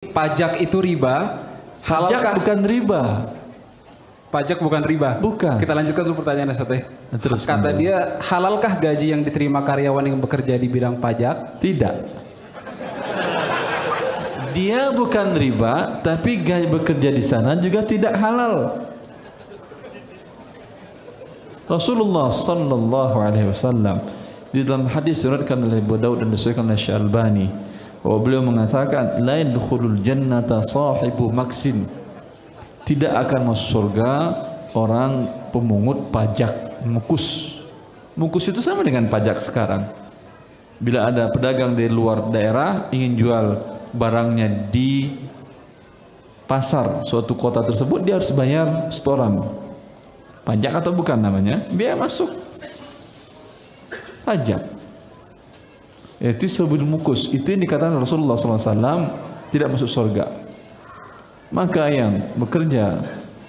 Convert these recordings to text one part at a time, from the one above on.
Pajak itu riba? Pajak Halalkah? bukan riba. Pajak bukan riba? Bukan. Kita lanjutkan dulu pertanyaannya Ustaz. Terus, Kata dia, halalkah gaji yang diterima karyawan yang bekerja di bidang pajak? Tidak. Dia bukan riba, tapi gaji bekerja di sana juga tidak halal. Rasulullah sallallahu alaihi wasallam di dalam hadis diriwayatkan oleh Abu Daud dan disahihkan oleh Syalbani, bahwa beliau mengatakan, la yadkhulul jannata sahibu maksin. Tidak akan masuk surga orang pemungut pajak, mukus. Mukus itu sama dengan pajak sekarang. Bila ada pedagang dari luar daerah ingin jual barangnya di pasar suatu kota tersebut, dia harus bayar setoran. Pajak atau bukan namanya? Biaya masuk. Pajak. Itu sebut mukus. Itu yang dikatakan Rasulullah SAW tidak masuk surga. Maka yang bekerja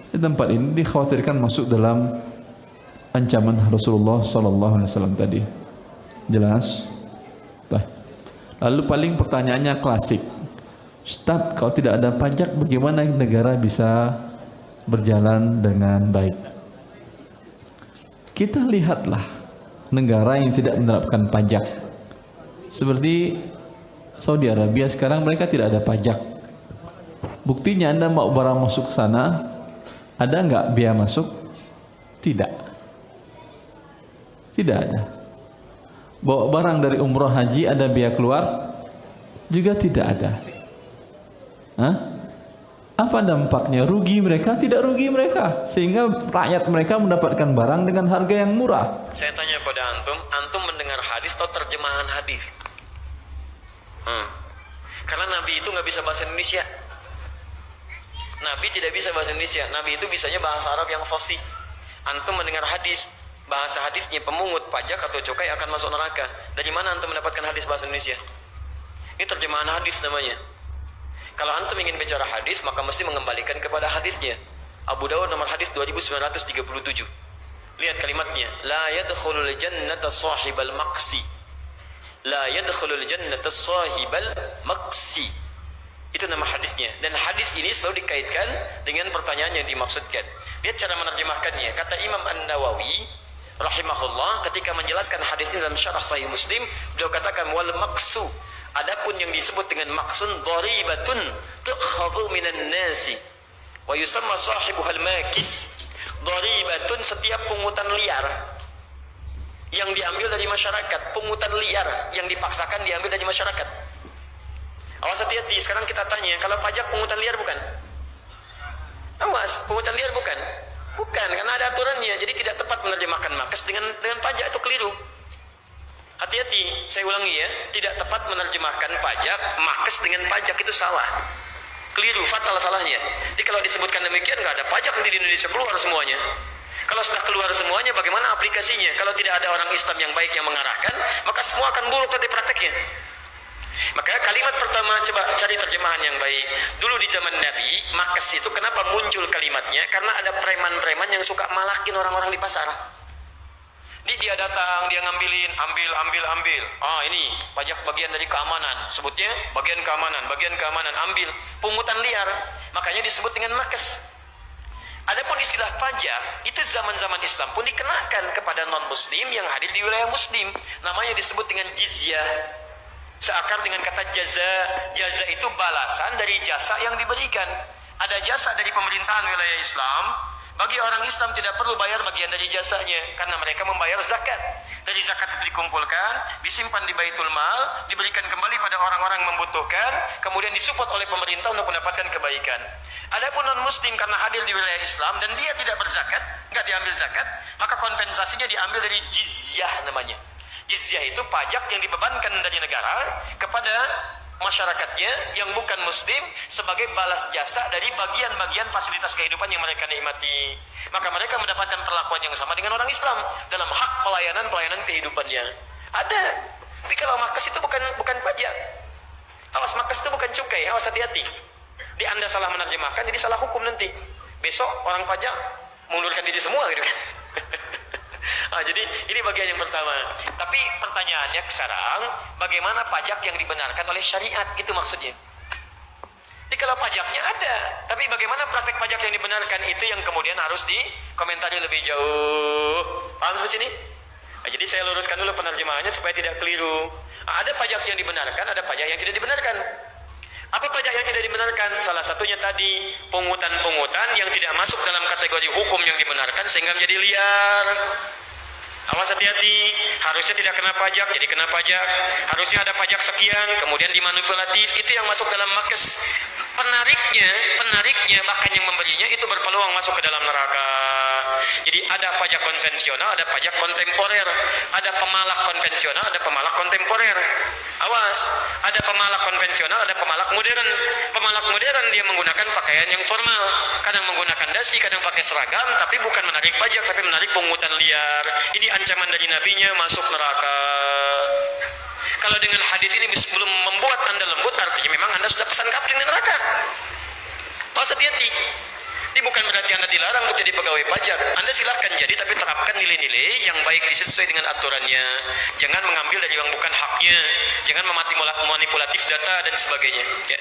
di tempat ini dikhawatirkan masuk dalam ancaman Rasulullah SAW tadi. Jelas? Lalu paling pertanyaannya klasik, Ustaz, kalau tidak ada pajak bagaimana negara bisa berjalan dengan baik? Kita lihatlah negara yang tidak menerapkan pajak. Seperti Saudi Arabia sekarang, mereka tidak ada pajak. Buktinya Anda mau barang masuk ke sana, ada nggak biaya masuk? Tidak. Tidak ada. Bawa barang dari umroh haji ada biaya keluar? Juga tidak ada. Hah? Apa dampaknya? Rugi mereka? Tidak rugi mereka. Sehingga rakyat mereka mendapatkan barang dengan harga yang murah. Saya tanya pada antum mendengar hadis atau terjemahan hadis? Karena Nabi itu nggak bisa bahasa Indonesia. Nabi tidak bisa bahasa Indonesia. Nabi itu bisanya bahasa Arab yang fasih. Antum mendengar hadis, bahasa hadisnya pemungut pajak atau cukai akan masuk neraka. Dari mana antum mendapatkan hadis bahasa Indonesia? Ini terjemahan hadis namanya. Kalau antum ingin bicara hadis, maka mesti mengembalikan kepada hadisnya. Abu Dawud nomor hadis 2937. Lihat kalimatnya, la yadkhulul jannata sahibal maqsi. La yadkhulul jannata sahibal maqsi. Itu nama hadisnya. Dan hadis ini selalu dikaitkan dengan pertanyaan yang dimaksudkan. Lihat cara menerjemahkannya. Kata Imam An-Nawawi rahimahullah ketika menjelaskan hadis ini dalam syarah Sahih Muslim, beliau katakan wal maqsu. Adapun yang disebut dengan maksun dharibatun tukhadhu minan nasi wa yusamma sahibuhal makis. Dharibatun setiap pungutan liar yang diambil dari masyarakat, pungutan liar yang dipaksakan diambil dari masyarakat. Awas hati-hati, sekarang kita tanya, kalau pajak pungutan liar bukan? Awas, pungutan liar bukan? Bukan, karena ada aturannya. Jadi tidak tepat menerjemahkan makes dengan pajak, itu keliru. Hati-hati, saya ulangi ya, tidak tepat menerjemahkan pajak, makes dengan pajak, itu salah. Keliru, fatal salahnya. Jadi kalau disebutkan demikian, nggak ada pajak nanti di Indonesia, keluar semuanya. Kalau sudah keluar semuanya, bagaimana aplikasinya? Kalau tidak ada orang Islam yang baik yang mengarahkan, maka semua akan buruk nanti prakteknya. Maka kalimat pertama, coba cari terjemahan yang baik. Dulu di zaman Nabi, makes itu kenapa muncul kalimatnya? Karena ada preman-preman yang suka malakin orang-orang di pasar. Dia datang, dia ngambilin, ambil. Ini pajak bagian dari keamanan. Sebutnya bagian keamanan, ambil. Pungutan liar. Makanya disebut dengan makes. Adapun istilah pajak, itu zaman-zaman Islam pun dikenakan kepada non-muslim yang hadir di wilayah muslim. Namanya disebut dengan jizyah. Seakar dengan kata jaza. Jaza itu balasan dari jasa yang diberikan. Ada jasa dari pemerintahan wilayah Islam. Bagi orang Islam tidak perlu bayar bagian dari jasanya, karena mereka membayar zakat. Dari zakat itu dikumpulkan, disimpan di Baitul Mal, diberikan kembali pada orang-orang yang membutuhkan, kemudian disupport oleh pemerintah untuk mendapatkan kebaikan. Adapun non-muslim karena hadir di wilayah Islam dan dia tidak berzakat, nggak diambil zakat, maka kompensasinya diambil dari jizyah namanya. Jizyah itu pajak yang dibebankan dari negara kepada masyarakatnya yang bukan muslim sebagai balas jasa dari bagian-bagian fasilitas kehidupan yang mereka nikmati. Maka mereka mendapatkan perlakuan yang sama dengan orang Islam dalam hak pelayanan kehidupannya. Ada. Tapi kalau makes itu bukan pajak. Awas, makes itu bukan cukai. Awas, hati-hati. Di Anda salah menerjemahkan, jadi salah hukum nanti. Besok orang pajak mundurkan diri semua gitu kan. Jadi ini bagian yang pertama. Tapi pertanyaannya sekarang, bagaimana pajak yang dibenarkan oleh syariat? Itu maksudnya. kalau pajaknya ada. Tapi bagaimana praktek pajak yang dibenarkan itu yang kemudian harus dikomentari lebih jauh. Paham sampai sini? Nah, jadi saya luruskan dulu penerjemahannya supaya tidak keliru. Ada pajak yang dibenarkan, ada pajak yang tidak dibenarkan. Apa pajak yang tidak dibenarkan? Salah satunya tadi pungutan-pungutan yang tidak masuk dalam kategori hukum yang dibenarkan sehingga menjadi liar. Awas hati-hati, harusnya tidak kena pajak, jadi kena pajak. Harusnya ada pajak sekian, kemudian dimanipulatif, itu yang masuk dalam makes. Penariknya, bahkan yang memberinya itu berpeluang masuk ke dalam neraka. Jadi ada pajak konvensional, ada pajak kontemporer. Ada pemalak konvensional, ada pemalak kontemporer. Awas, ada pemalak konvensional, ada pemalak modern. Pemalak modern dia menggunakan pakaian yang formal. Kadang menggunakan dasi, kadang pakai seragam, tapi bukan menarik pajak, tapi menarik pungutan liar. Ini ancaman dari nabinya masuk neraka. Kalau dengan hadis ini belum membuat anda lembut, artinya memang anda sudah pesan kapling di neraka. Awas hati-hati. Ini bukan berarti anda dilarang untuk jadi pegawai pajak. Anda silahkan jadi, tapi terapkan nilai-nilai yang baik sesuai dengan aturannya. Jangan mengambil dari yang bukan haknya. Jangan manipulatif data dan sebagainya. Ya.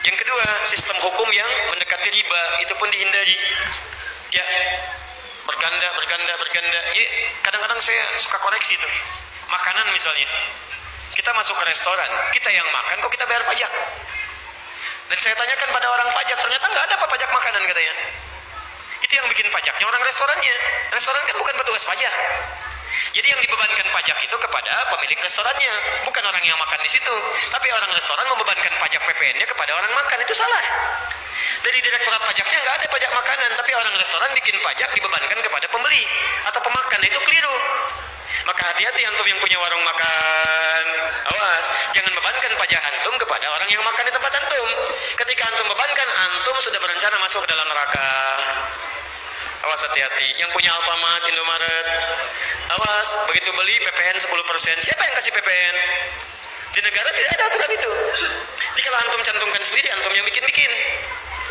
Yang kedua, sistem hukum yang mendekati riba itu pun dihindari. Ya, berganda. Ya, kadang-kadang saya suka koreksi itu. Makanan misalnya, kita masuk ke restoran, kita yang makan, kok kita bayar pajak? Dan saya tanyakan pada orang pajak, ternyata nggak ada apa pajak makanan katanya. Itu yang bikin pajaknya orang restorannya. Restoran kan bukan petugas pajak. Jadi yang dibebankan pajak itu kepada pemilik restorannya, bukan orang yang makan di situ. Tapi orang restoran membebankan pajak PPN-nya kepada orang makan, itu salah. Dari direktorat pajaknya nggak ada pajak makanan, tapi orang restoran bikin pajak dibebankan kepada pembeli atau pemakan, itu keliru. Maka hati-hati antum yang punya warung makan. Awas, jangan bebankan pajak antum kepada orang yang makan di tempat antum. Ketika antum bebankan, antum sudah berencana masuk ke dalam neraka. Awas hati-hati. Yang punya Alfamart, Indomaret, awas, begitu beli PPN 10%. Siapa yang kasih PPN? Di negara tidak ada aturan itu. Jadi kalau antum cantumkan sendiri, antum yang bikin-bikin.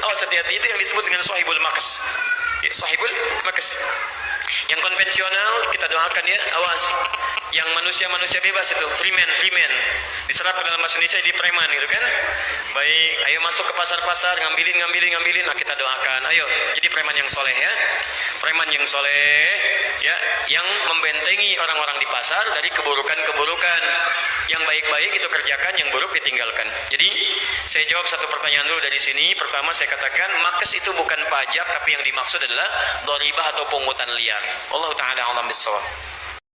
Awas hati-hati, itu yang disebut dengan sahibul maks. Sahibul maks. Yang konvensional kita doakan ya, awas. Yang manusia bebas itu, freeman. Diserap ke dalam bahasa Indonesia di preman gitu kan. Baik, ayo masuk ke pasar-pasar, ngambilin. Nah, kita doakan, ayo jadi preman yang soleh ya. Preman yang soleh ya, yang membentengi orang-orang di pasar dari keburukan-keburukan. Yang baik-baik itu kerjakan, yang buruk ditinggalkan. Jadi, saya jawab satu pertanyaan dulu dari sini. Pertama saya katakan, makes itu bukan pajak, tapi yang dimaksud adalah dharibah atau pungutan liar. Allah Ta'ala alam bissawab.